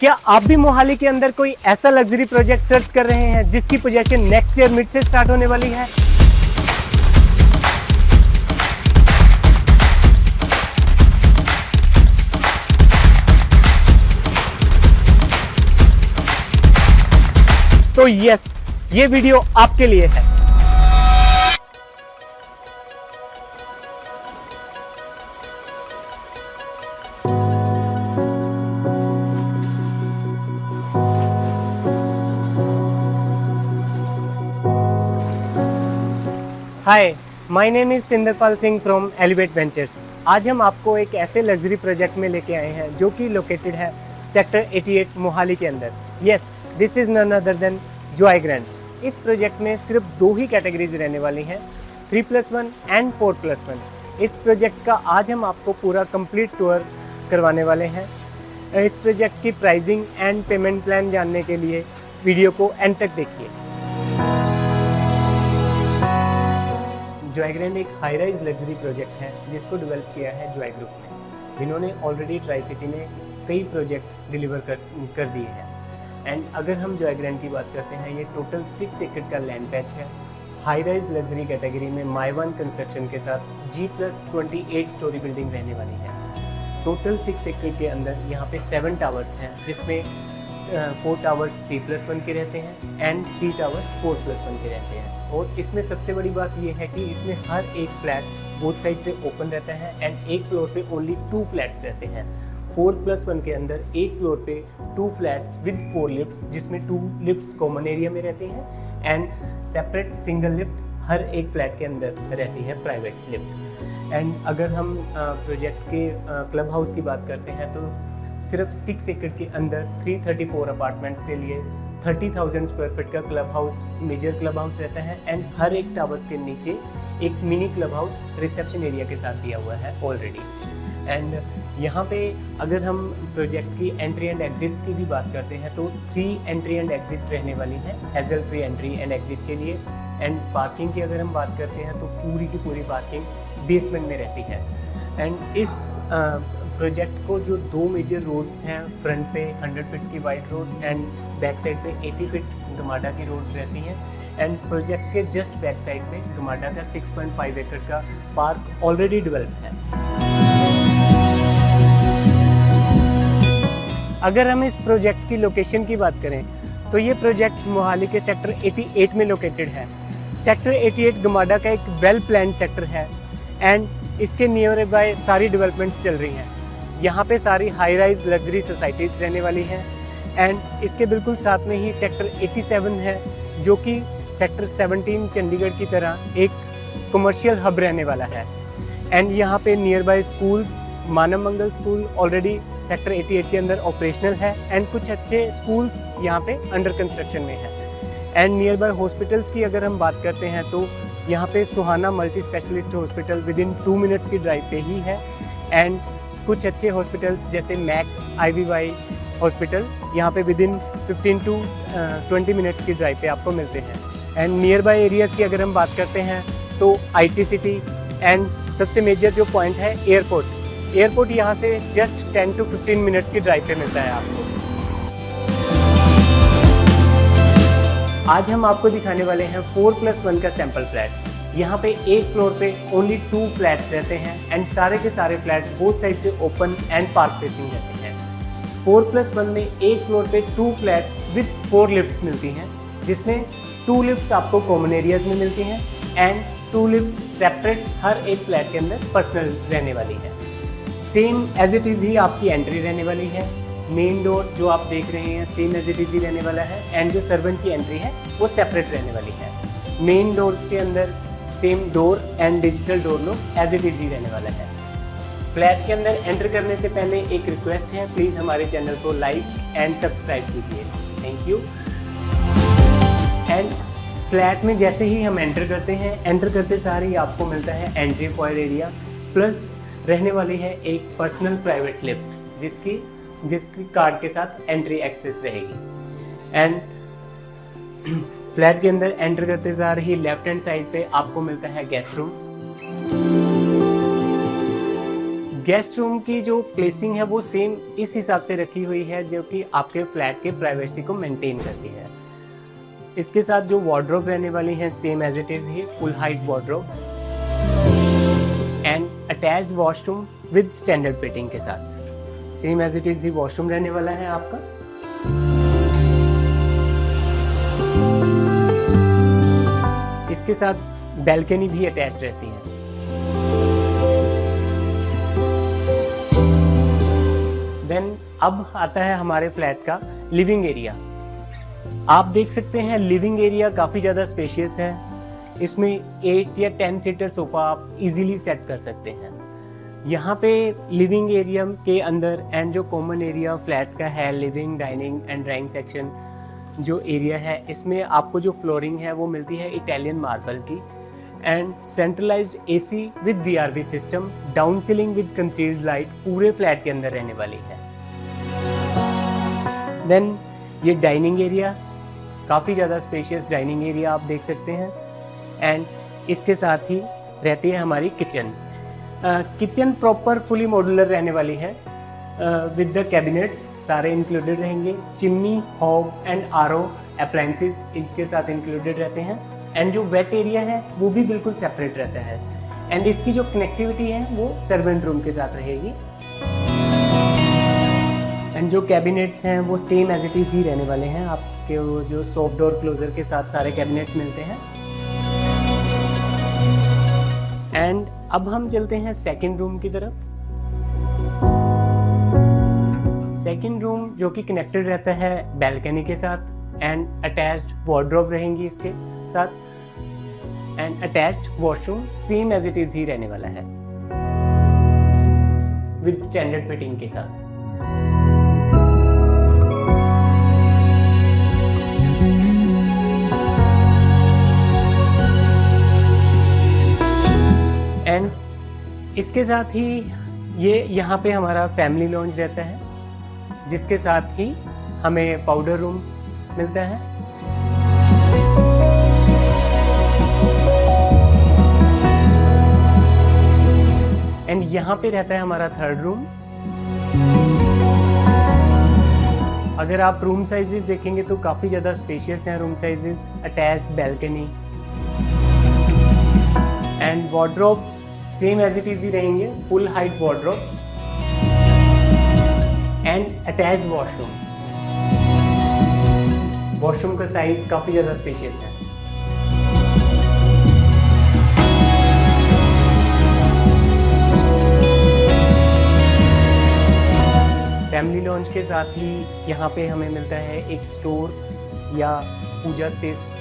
क्या आप भी मोहाली के अंदर कोई ऐसा लग्जरी प्रोजेक्ट सर्च कर रहे हैं जिसकी पोजीशन नेक्स्ट ईयर मिड से स्टार्ट होने वाली है? तो यस, ये वीडियो आपके लिए है। Hi, my name is Tinderpal Singh from Elevate Ventures. आज हम आपको एक ऐसे लग्जरी प्रोजेक्ट में लेके आए हैं जो कि लोकेटेड है सेक्टर 88 मोहाली के अंदर। Yes, this is none other than Joy Grand. इस प्रोजेक्ट में सिर्फ दो ही कैटेगरीज रहने वाली हैं, 3+1 एंड 4+1। इस प्रोजेक्ट का आज हम आपको पूरा कंप्लीट टूर करवाने वाले हैं। इस प्रोजेक्ट की प्राइसिंग एंड पेमेंट प्लान जानने के लिए वीडियो को एंड तक देखिए। जॉय ग्रैंड एक हाई राइज लग्जरी प्रोजेक्ट है जिसको डेवलप किया है जॉय ग्रुप ने। इन्होंने ऑलरेडी ट्राई सिटी में कई प्रोजेक्ट डिलीवर कर दिए हैं। एंड अगर हम जॉय ग्रैंड की बात करते हैं, ये टोटल 6 एकड़ का लैंड पैच है। हाई राइज लग्जरी कैटेगरी में माइवन कंस्ट्रक्शन के साथ G+28 स्टोरी बिल्डिंग रहने वाली है। टोटल 6 एकड़ के अंदर यहाँ पे 7 टावर्स हैं, जिसमें 4 टावर्स 3+1 के रहते हैं एंड 3 टावर्स 4+1 के रहते हैं। और इसमें सबसे बड़ी बात यह है कि इसमें हर एक फ्लैट बोथ साइड से ओपन रहता है एंड एक फ्लोर पे ओनली 2 फ्लैट्स रहते हैं। 4+1 के अंदर एक फ्लोर पे 2 फ्लैट्स विद 4 लिफ्ट्स, जिसमें 2 लिफ्ट्स कॉमन एरिया में रहती हैं एंड सेपरेट सिंगल लिफ्ट हर एक फ्लैट के अंदर रहती है, प्राइवेट लिफ्ट। एंड अगर हम प्रोजेक्ट के क्लब हाउस की बात करते हैं तो सिर्फ 6 एकड़ के अंदर 334 अपार्टमेंट्स के लिए 30,000 स्क्वायर फीट का club house, major club house रहता है एंड हर एक टावर्स के नीचे एक mini club house reception area के साथ दिया हुआ है ऑलरेडी। एंड यहाँ पे अगर हम प्रोजेक्ट की एंट्री एंड एग्जिट्स की भी बात करते हैं तो 3 एंट्री एंड एग्जिट रहने वाली है hassle free entry and exit के लिए। एंड पार्किंग की अगर हम बात करते हैं तो पूरी की पूरी पार्किंग बेसमेंट में रहती है। एंड इस प्रोजेक्ट को जो 2 मेजर रोड्स हैं, फ्रंट पे 100 फीट की wide road and back side पे 80 फीट गमाडा की रोड रहती हैं। एंड प्रोजेक्ट के जस्ट बैक साइड पे गमाडा का 6.5 एकड़ का पार्क ऑलरेडी डेवलप है। अगर हम इस प्रोजेक्ट की लोकेशन की बात करें तो ये प्रोजेक्ट मोहाली के सेक्टर 88 में लोकेटेड है। सेक्टर 88 गमाडा का एक वेल प्लान्ड सेक्टर है एंड इसके नियर बाय सारी डेवलपमेंट्स चल रही हैं। यहाँ पे सारी हाई राइज लग्जरी सोसाइटीज़ रहने वाली हैं एंड इसके बिल्कुल साथ में ही सेक्टर 87 है, जो कि सेक्टर 17 चंडीगढ़ की तरह एक कमर्शियल हब रहने वाला है। एंड यहाँ पे near by schools, Manav Mangal school already sector 88 के अंदर ऑपरेशनल है एंड कुछ अच्छे स्कूल्स यहाँ पे अंडर कंस्ट्रक्शन में है। एंड नियर बाय हॉस्पिटल्स की अगर हम बात करते हैं तो यहाँ पे Suhana multi specialist hospital within 2 minutes की ड्राइव पे ही है एंड कुछ अच्छे हॉस्पिटल्स जैसे मैक्स IVY हॉस्पिटल यहाँ पे विद इन 15 to 20 मिनट्स की ड्राइव पे आपको मिलते हैं। एंड नियर बाय एरियाज़ की अगर हम बात करते हैं तो IT सिटी एंड सबसे मेजर जो पॉइंट है एयरपोर्ट यहाँ से जस्ट 10 to 15 मिनट्स की ड्राइव पे मिलता है आपको। आज हम आपको दिखाने वाले हैं 4+1 का सैंपल फ्लैट। यहाँ पे एक फ्लोर पे ओनली 2 फ्लैट्स रहते हैं एंड सारे के सारे फ्लैट बोथ साइड से ओपन एंड पार्क फेसिंग रहते हैं। 4+1 में एक फ्लोर पे 2 फ्लैट्स विद 4 लिफ्ट्स मिलती हैं, जिसमें 2 लिफ्ट्स आपको कॉमन एरियाज में मिलती हैं एंड 2 लिफ्ट्स सेपरेट हर एक फ्लैट के अंदर पर्सनल रहने वाली है। सेम एज इट इज़ ही आपकी एंट्री रहने वाली है। मेन डोर जो आप देख रहे हैं सेम एज इट इज़ ही रहने वाला है एंड जो सर्वेंट की एंट्री है वो सेपरेट रहने वाली है। मेन डोर के अंदर same door and digital door lock as it is ही रहने वाला है। फ्लैट के अंदर एंटर करने से पहले एक रिक्वेस्ट है, प्लीज़ हमारे चैनल को लाइक एंड सब्सक्राइब कीजिए, थैंक यू। एंड फ्लैट में जैसे ही हम एंटर करते हैं, एंटर करते सार ही आपको मिलता है एंट्री पॉइंट एरिया, प्लस रहने वाली है एक पर्सनल प्राइवेट लिफ्ट जिसकी कार्ड के साथ एंट्री एक्सेस रहेगी। एंड फ्लैट के अंदर एंटर करते सार ही लेफ्ट हैंड साइड पे आपको मिलता है गेस्ट रूम। गेस्ट रूम की जो प्लेसिंग है वो सेम इस हिसाब से रखी हुई है जो कि आपके फ्लैट के प्राइवेसी को मेंटेन करती है। इसके साथ जो वार्डरोब रहने वाली है सेम एज इट इज़ ही, full height wardrobe and attached washroom with standard fitting के साथ। सेम एज इट इज़ ही वॉशरूम रहने वाला है आपका। इसके साथ बैल्कनी भी अटैच्ड रहती है। देन अब आता है हमारे फ्लैट का लिविंग एरिया। आप देख सकते हैं लिविंग एरिया काफ़ी ज़्यादा स्पेशियस है। इसमें 8 या 10 सीटर सोफ़ा आप इजीली सेट कर सकते हैं। यहाँ पे लिविंग एरिया के अंदर एंड जो कॉमन एरिया फ्लैट का है, living, dining and drawing section जो एरिया है, इसमें आपको जो फ्लोरिंग है वो मिलती है इटालियन मार्बल की and centralised AC with VRV system, down ceiling with concealed light पूरे फ्लैट के अंदर रहने वाली है। देन ये डाइनिंग एरिया, काफ़ी ज़्यादा स्पेशियस डाइनिंग एरिया आप देख सकते हैं एंड इसके साथ ही रहती है हमारी kitchen. Kitchen proper fully modular रहने वाली है विद द कैबिनेट्स सारे इंक्लूडेड रहेंगे। Chimney, hob and RO appliances इनके साथ इंक्लूडेड रहते हैं एंड जो वेट एरिया है वो भी बिल्कुल सेपरेट रहता है एंड इसकी जो कनेक्टिविटी है वो सर्वेंट रूम के साथ रहेगी एंड जो कैबिनेट्स हैं वो सेम एज इट इज़ ही रहने वाले हैं। आपके वो जो सॉफ्ट डोर क्लोजर के साथ सारे कैबिनेट मिलते हैं। एंड अब हम चलते हैं सेकंड रूम की तरफ। सेकंड रूम जो कि कनेक्टेड रहता है बैल्कनी के साथ एंड अटैच्ड वार्डरोब रहेंगी इसके साथ and attached washroom same as it is ही रहने वाला है विद स्टैंडर्ड फिटिंग के साथ। एंड इसके साथ ही ये यहाँ पे हमारा फैमिली लॉन्ज रहता है जिसके साथ ही हमें पाउडर रूम मिलता है। एंड यहाँ पे रहता है हमारा थर्ड रूम। अगर आप रूम साइजेस देखेंगे तो काफ़ी ज़्यादा स्पेशियस हैं room sizes, attached balcony and wardrobe same as it is ही रहेंगे, full height wardrobe and attached washroom. Washroom का साइज काफ़ी ज़्यादा स्पेशियस है। फैमिली लॉन्च के साथ ही यहाँ पे हमें मिलता है एक स्टोर या पूजा स्पेस।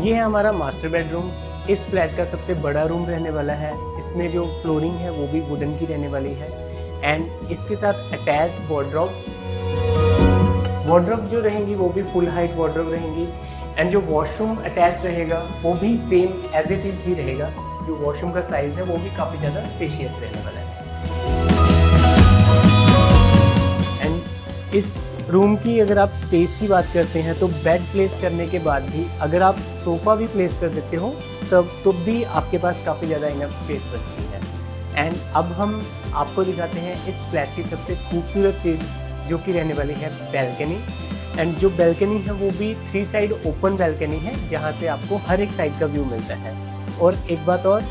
ये है हमारा मास्टर बेडरूम। इस फ्लैट का सबसे बड़ा रूम रहने वाला है। इसमें जो फ्लोरिंग है वो भी वुडन की रहने वाली है एंड इसके साथ अटैच्ड वार्डरोब जो रहेंगी वो भी फुल हाइट वार्डरोब रहेंगी एंड जो वॉशरूम अटैच रहेगा वो भी सेम एज इट इज़ ही रहेगा। जो वॉशरूम का साइज़ है वो भी काफ़ी ज़्यादा स्पेशियस रहने वाला है। एंड इस रूम की अगर आप स्पेस की बात करते हैं तो बेड प्लेस करने के बाद भी अगर आप सोफ़ा भी प्लेस कर देते हो तब भी आपके पास काफ़ी ज़्यादा इनफ स्पेस बचती है। एंड अब हम आपको दिखाते हैं इस फ्लैट की सबसे खूबसूरत चीज़ जो कि रहने वाली है बैल्कनी। एंड जो बैल्कनी है वो भी 3 साइड ओपन बैल्कनी है जहाँ से आपको हर एक साइड का व्यू मिलता है। और एक बात और,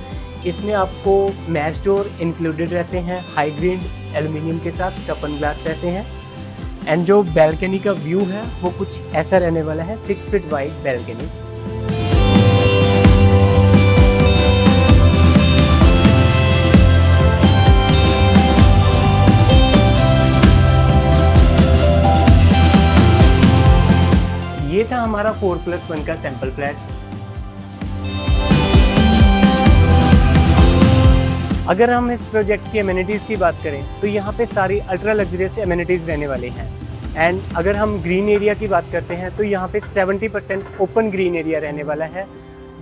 इसमें आपको मैश डोर इंक्लूडेड रहते हैं, हाई ग्रेड एल्युमिनियम के साथ टफन ग्लास रहते हैं एंड जो बैल्कनी का व्यू है वो कुछ ऐसा रहने वाला है, 6 फीट वाइड बैल्कनी। ये था हमारा 4+1 का सैंपल फ्लैट। अगर हम इस प्रोजेक्ट की एमिनिटीज़ की बात करें तो यहाँ पे सारी अल्ट्रा लग्जरियस एमिनिटीज़ रहने वाली हैं एंड अगर हम ग्रीन एरिया की बात करते हैं तो यहाँ पे 70% ओपन ग्रीन एरिया रहने वाला है।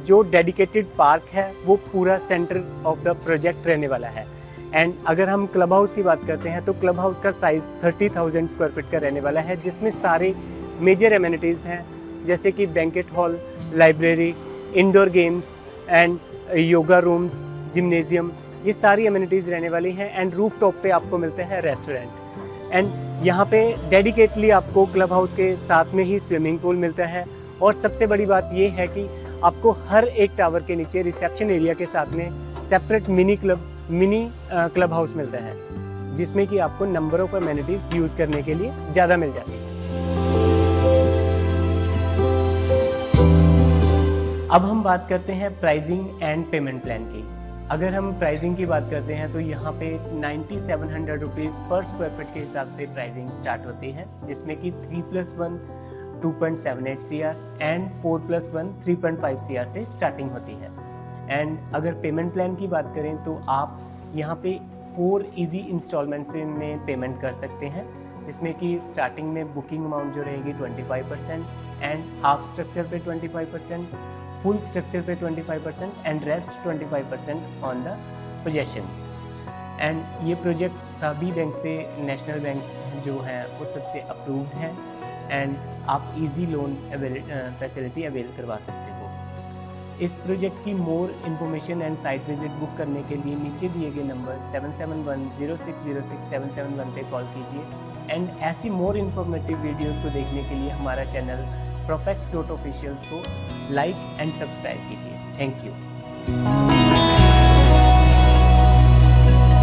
जो डेडिकेटेड पार्क है वो पूरा सेंटर ऑफ द प्रोजेक्ट रहने वाला है। एंड अगर हम क्लब हाउस की बात करते हैं तो क्लब हाउस का साइज़ 30,000 स्क्वायर फीट का रहने वाला है जिसमें सारे मेजर एमिनिटीज़ हैं जैसे कि banquet hall, library, indoor games, and yoga rooms, gymnasium, ये सारी अम्यूनिटीज़ रहने वाली हैं। एंड रूफ टॉप पे आपको मिलते हैं रेस्टोरेंट। एंड यहाँ पे डेडिकेटली आपको क्लब हाउस के साथ में ही स्विमिंग पूल मिलता है। और सबसे बड़ी बात ये है कि आपको हर एक टावर के नीचे रिसेप्शन एरिया के साथ में सेपरेट मिनी क्लब हाउस मिलता है, जिसमें कि आपको नंबर ऑफ अम्यूनिटीज़ यूज़ करने के लिए ज़्यादा मिल जाती है। अब हम बात करते हैं प्राइसिंग एंड पेमेंट प्लान की। अगर हम प्राइसिंग की बात करते हैं तो यहाँ पे 9700 रुपीज़ पर स्क्वायर फीट के हिसाब से प्राइसिंग स्टार्ट होती है, जिसमें कि 3+1 2.78 CR एंड 4+1 3.5 CR से स्टार्टिंग होती है। एंड अगर पेमेंट प्लान की बात करें तो आप यहाँ पे 4 इजी इंस्टॉलमेंट्स में पेमेंट कर सकते हैं, जिसमें कि स्टार्टिंग में बुकिंग अमाउंट जो रहेगी 25% एंड हाफ स्ट्रक्चर पे 25%, फुल स्ट्रक्चर पे 25% and rest 25% on the possession. And ये प्रोजेक्ट सभी बैंक से, नेशनल बैंक्स जो हैं वो सबसे अप्रूव्ड हैं एंड आप इजी लोन फैसिलिटी अवेल करवा सकते हो। इस प्रोजेक्ट की more information and site visit book करने के लिए नीचे दिए गए नंबर 7710606771 पे कॉल कीजिए। एंड ऐसी मोर इन्फॉर्मेटिव वीडियोस को देखने के लिए हमारा चैनल propex.officials को लाइक एंड सब्सक्राइब कीजिए। Thank you.